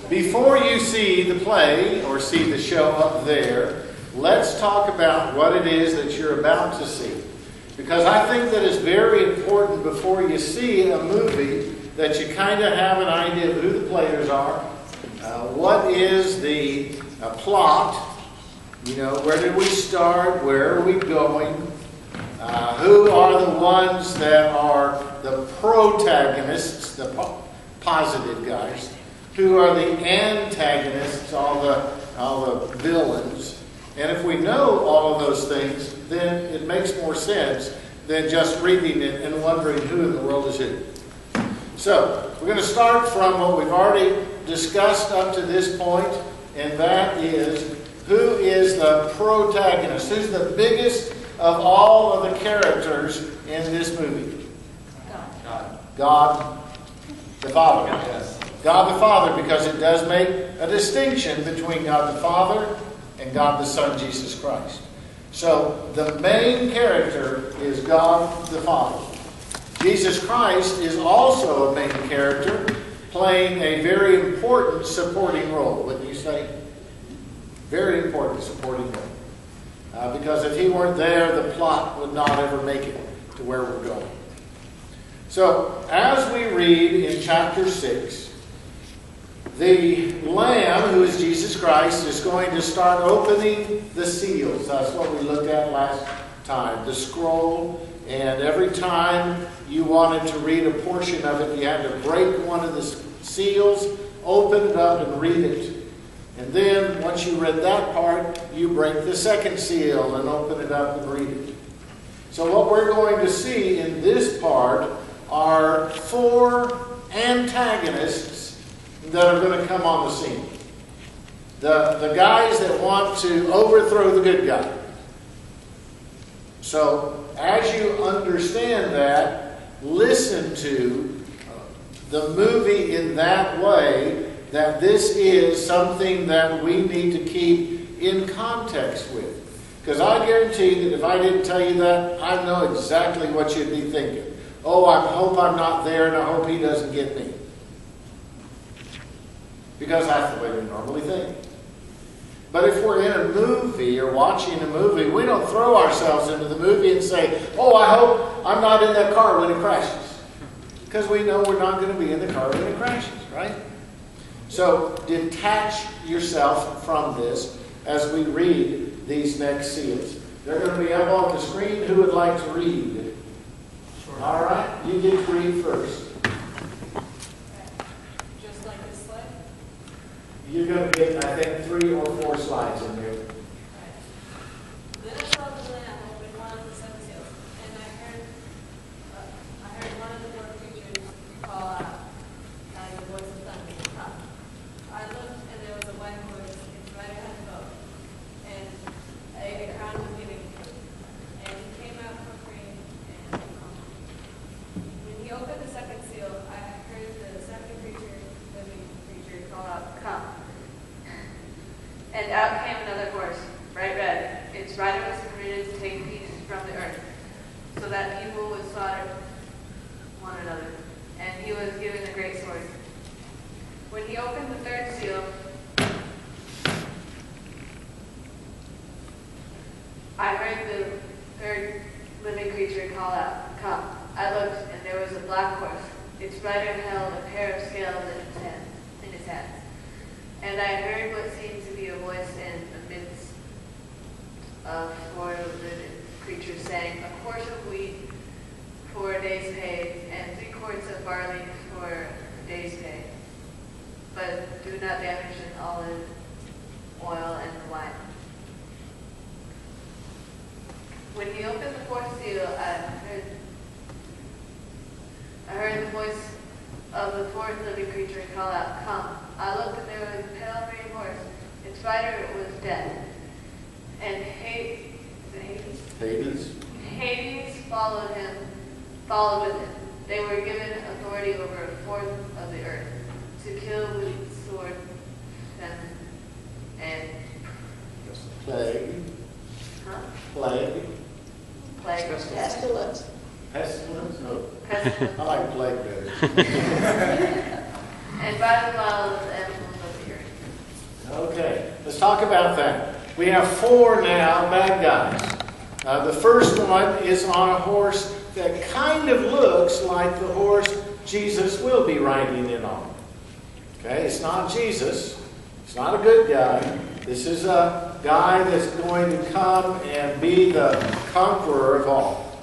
Before you see the play or see the show up there, let's talk about what it is that you're about to see. Because I think that it's very important before you see a movie that you kind of have an idea of who the players are, what is the plot, you know, where did we start, where are we going, who are the ones that are the protagonists, the positive guys, who are the antagonists, all the villains. And if we know all of those things, then it makes more sense than just reading it and wondering who in the world is who. So, we're going to start from what we've already discussed up to this point, and that is, who is the protagonist? Who's the biggest of all of the characters in this movie? God the Father. Yes. God the Father, because it does make a distinction between God the Father and God the Son, Jesus Christ. So, the main character is God the Father. Jesus Christ is also a main character, playing a very important supporting role, wouldn't you say? Very important supporting role. Because if he weren't there, the plot would not ever make it to where we're going. So, as we read in chapter 6, the Lamb, who is Jesus Christ, is going to start opening the seals. That's what we looked at last time, the scroll. And every time you wanted to read a portion of it, you had to break one of the seals, open it up, and read it. And then, once you read that part, you break the second seal and open it up and read it. So what we're going to see in this part are 4 antagonists that are going to come on the scene. The guys that want to overthrow the good guy. So, as you understand that, listen to the movie in that way, that this is something that we need to keep in context with. Because I guarantee that if I didn't tell you that, I know exactly what you'd be thinking. Oh, I hope I'm not there and I hope he doesn't get me. Because that's the way we normally think. But if we're in a movie or watching a movie, we don't throw ourselves into the movie and say, oh, I hope I'm not in that car when it crashes. Because we know we're not going to be in the car when it crashes, right? So detach yourself from this as we read these next seals. They're going to be up on the screen. Who would like to read? Sure. All right, you get to read first. You're going to get, I think, 3 or 4 slides in there. Then I saw the Lamb open one of the 7 seals, and I heard one of the 4 creatures call out, like the voice of thunder. I looked, and there was a white horse, its rider had a bow, and a crown was given to him. And he came out for free, and when he opened the 2nd seal, I heard the 2nd living creature call out, "Come." And out came another horse, bright red. Its rider was permitted to take peace from the earth, so that people would slaughter one another. And he was given a great sword. When he opened the 3rd seal, I heard the 3rd living creature call out, "Come." I looked, and there was a black horse. Its rider held a pair of scales in his hands. And I heard what seemed to be a voice in the midst of 4 living creatures saying, "A quart of wheat for a day's pay, and 3 quarts of barley for a day's pay. But do not damage the olive oil and the wine." When he opened the 4th seal, I heard the voice of the 4th living creature call out, "Come." I looked, and there was a pale green horse. Its rider was death. And Hades followed with him. They were given authority over 1/4 of the earth, to kill with sword, famine, and plague. Huh? Plague. Plague. Pestilence. Pestilence? No. Pestilence. I like plague better. And by the blood of the animals of the Okay, let's talk about that. We have 4 now bad guys. The first one is on a horse that kind of looks like the horse Jesus will be riding in on. Okay, it's not Jesus. It's not a good guy. This is a guy that's going to come and be the conqueror of all.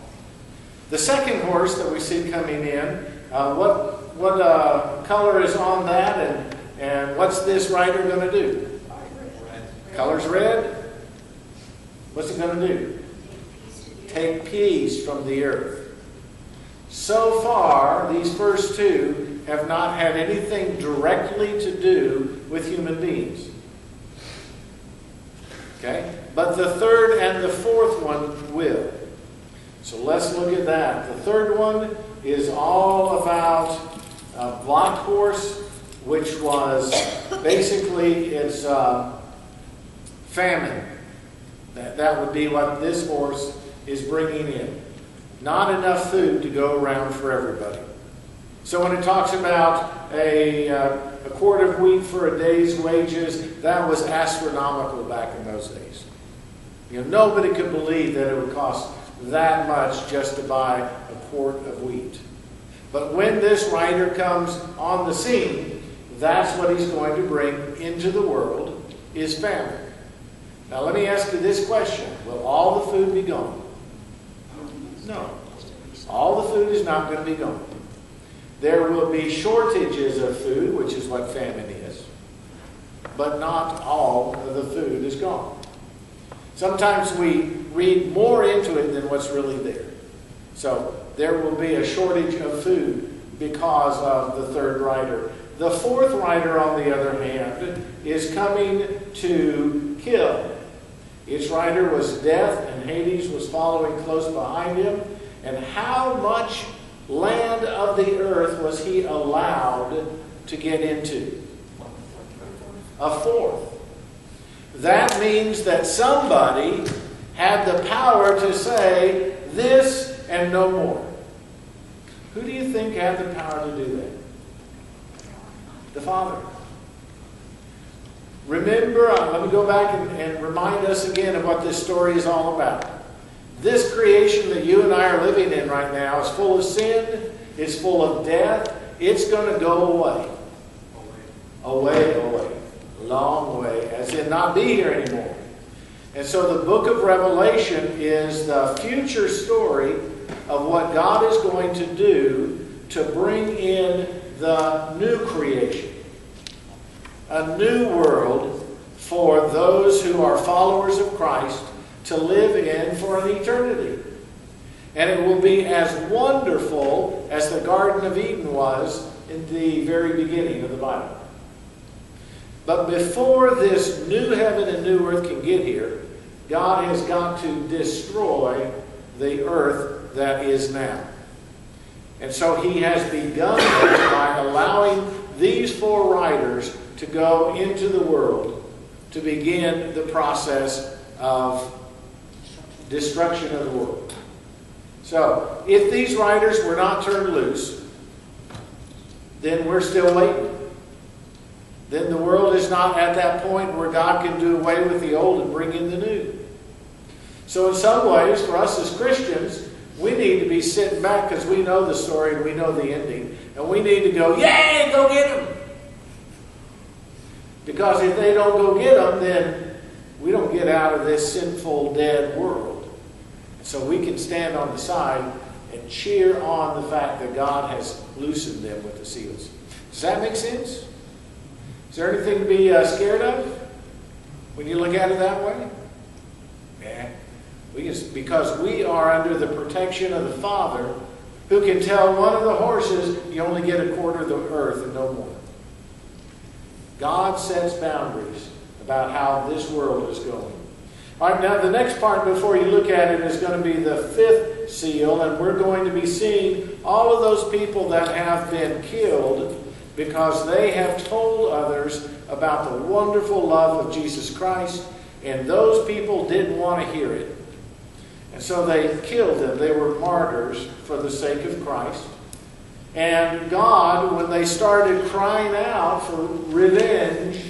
The second horse that we see coming in, what color is on that, and what's this rider going to do? Red. Color's red. What's it going to do? Take peace from the earth. So far, these first 2 have not had anything directly to do with human beings. Okay? But the third and the fourth one will. So let's look at that. The third one is all about a black horse, which was basically its famine. That would be what this horse is bringing in. Not enough food to go around for everybody. So when it talks about a quart of wheat for a day's wages, that was astronomical back in those days. Nobody could believe that it would cost that much just to buy a quart of wheat. But when this rider comes on the scene, that's what he's going to bring into the world, is famine. Now let me ask you this question. Will all the food be gone? No. All the food is not going to be gone. There will be shortages of food, which is what famine is. But not all of the food is gone. Sometimes we read more into it than what's really there. So there will be a shortage of food because of the third rider. The fourth rider, on the other hand, is coming to kill. Its rider was death, and Hades was following close behind him. And how much land of the earth was he allowed to get into? A fourth. That means that somebody had the power to say this and no more. Who do you think had the power to do that? The Father. Remember, let me go back and remind us again of what this story is all about. This creation that you and I are living in right now is full of sin. It's full of death. It's going to go away. Away. Long way. As in not be here anymore. And so the book of Revelation is the future story of what God is going to do to bring in the new creation. A new world for those who are followers of Christ to live in for an eternity. And it will be as wonderful as the Garden of Eden was in the very beginning of the Bible. But before this new heaven and new earth can get here, God has got to destroy the earth that is now. And so he has begun by allowing these 4 riders to go into the world to begin the process of destruction of the world. So, if these riders were not turned loose, then we're still waiting. Then the world is not at that point where God can do away with the old and bring in the new. So in some ways, for us as Christians, we need to be sitting back because we know the story and we know the ending. And we need to go, yay, go get them. Because if they don't go get them, then we don't get out of this sinful, dead world. So we can stand on the side and cheer on the fact that God has loosened them with the seals. Does that make sense? Is there anything to be scared of when you look at it that way? Yeah. Because we are under the protection of the Father, who can tell one of the horses, you only get a quarter of the earth and no more. God sets boundaries about how this world is going. All right, now the next part before you look at it is going to be the 5th seal, and we're going to be seeing all of those people that have been killed because they have told others about the wonderful love of Jesus Christ, and those people didn't want to hear it. And so they killed them. They were martyrs for the sake of Christ. And God, when they started crying out for revenge,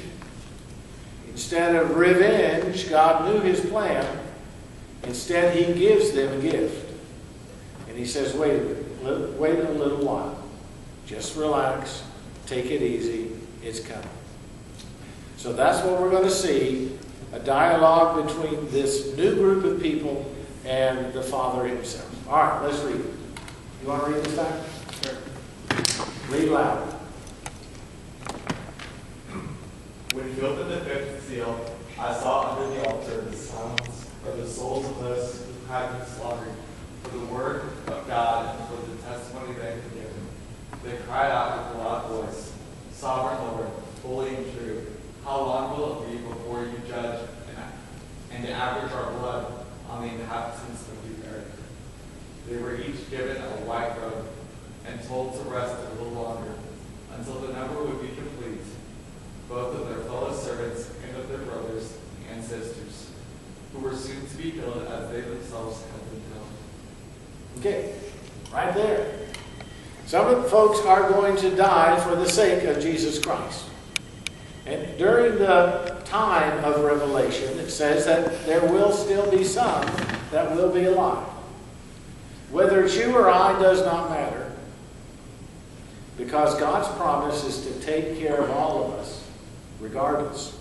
Instead of revenge, God knew his plan. Instead, he gives them a gift. And he says, wait a little while. Just relax. Take it easy. It's coming. So that's what we're going to see. A dialogue between this new group of people and the Father himself. All right, let's read it. You want to read this back? Sure. Read loud. When he opened the fifth seal, I saw under the altar the sounds of the souls of those who had been slaughtered for the word of God and for the testimony they had given. They cried out with a loud voice, Sovereign Lord, holy and true, how long will it be before you judge and average our blood on the inhabitants of the earth? They were each given a white robe and told to rest a little longer until the number would be complete, both of their fellow servants and of their brothers and sisters, who were soon to be killed as they themselves had been killed. Okay, right there. Some of the folks are going to die for the sake of Jesus Christ. And during the time of Revelation, it says that there will still be some that will be alive. Whether it's you or I does not matter, because God's promise is to take care of all of us, regardless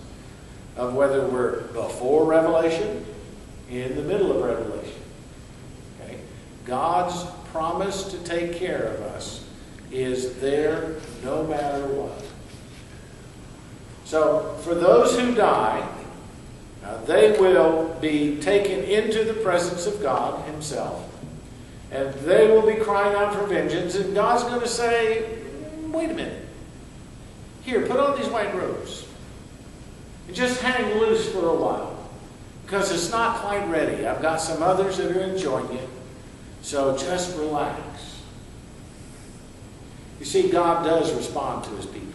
of whether we're before Revelation, in the middle of Revelation. Okay? God's promise to take care of us is there no matter what. So, for those who die, they will be taken into the presence of God himself, and they will be crying out for vengeance, and God's going to say, wait a minute. Here, put on these white robes. And just hang loose for a while, because it's not quite ready. I've got some others that are enjoying it, so just relax. You see, God does respond to his people.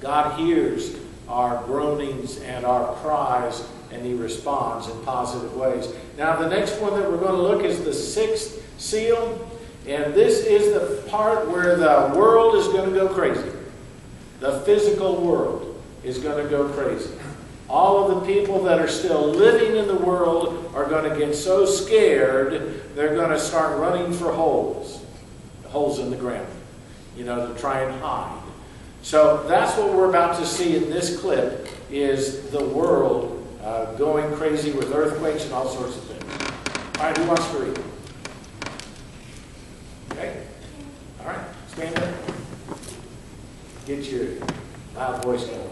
God hears our groanings and our cries, and he responds in positive ways. Now, the next one that we're going to look is the sixth seal, and this is the part where the world is going to go crazy. The physical world is going to go crazy. All of the people that are still living in the world are going to get so scared, they're going to start running for holes in the ground, to try and hide. So that's what we're about to see in this clip, is the world going crazy with earthquakes and all sorts of things. All right, who wants to read? Okay. All right, stand up. Get your loud voice going.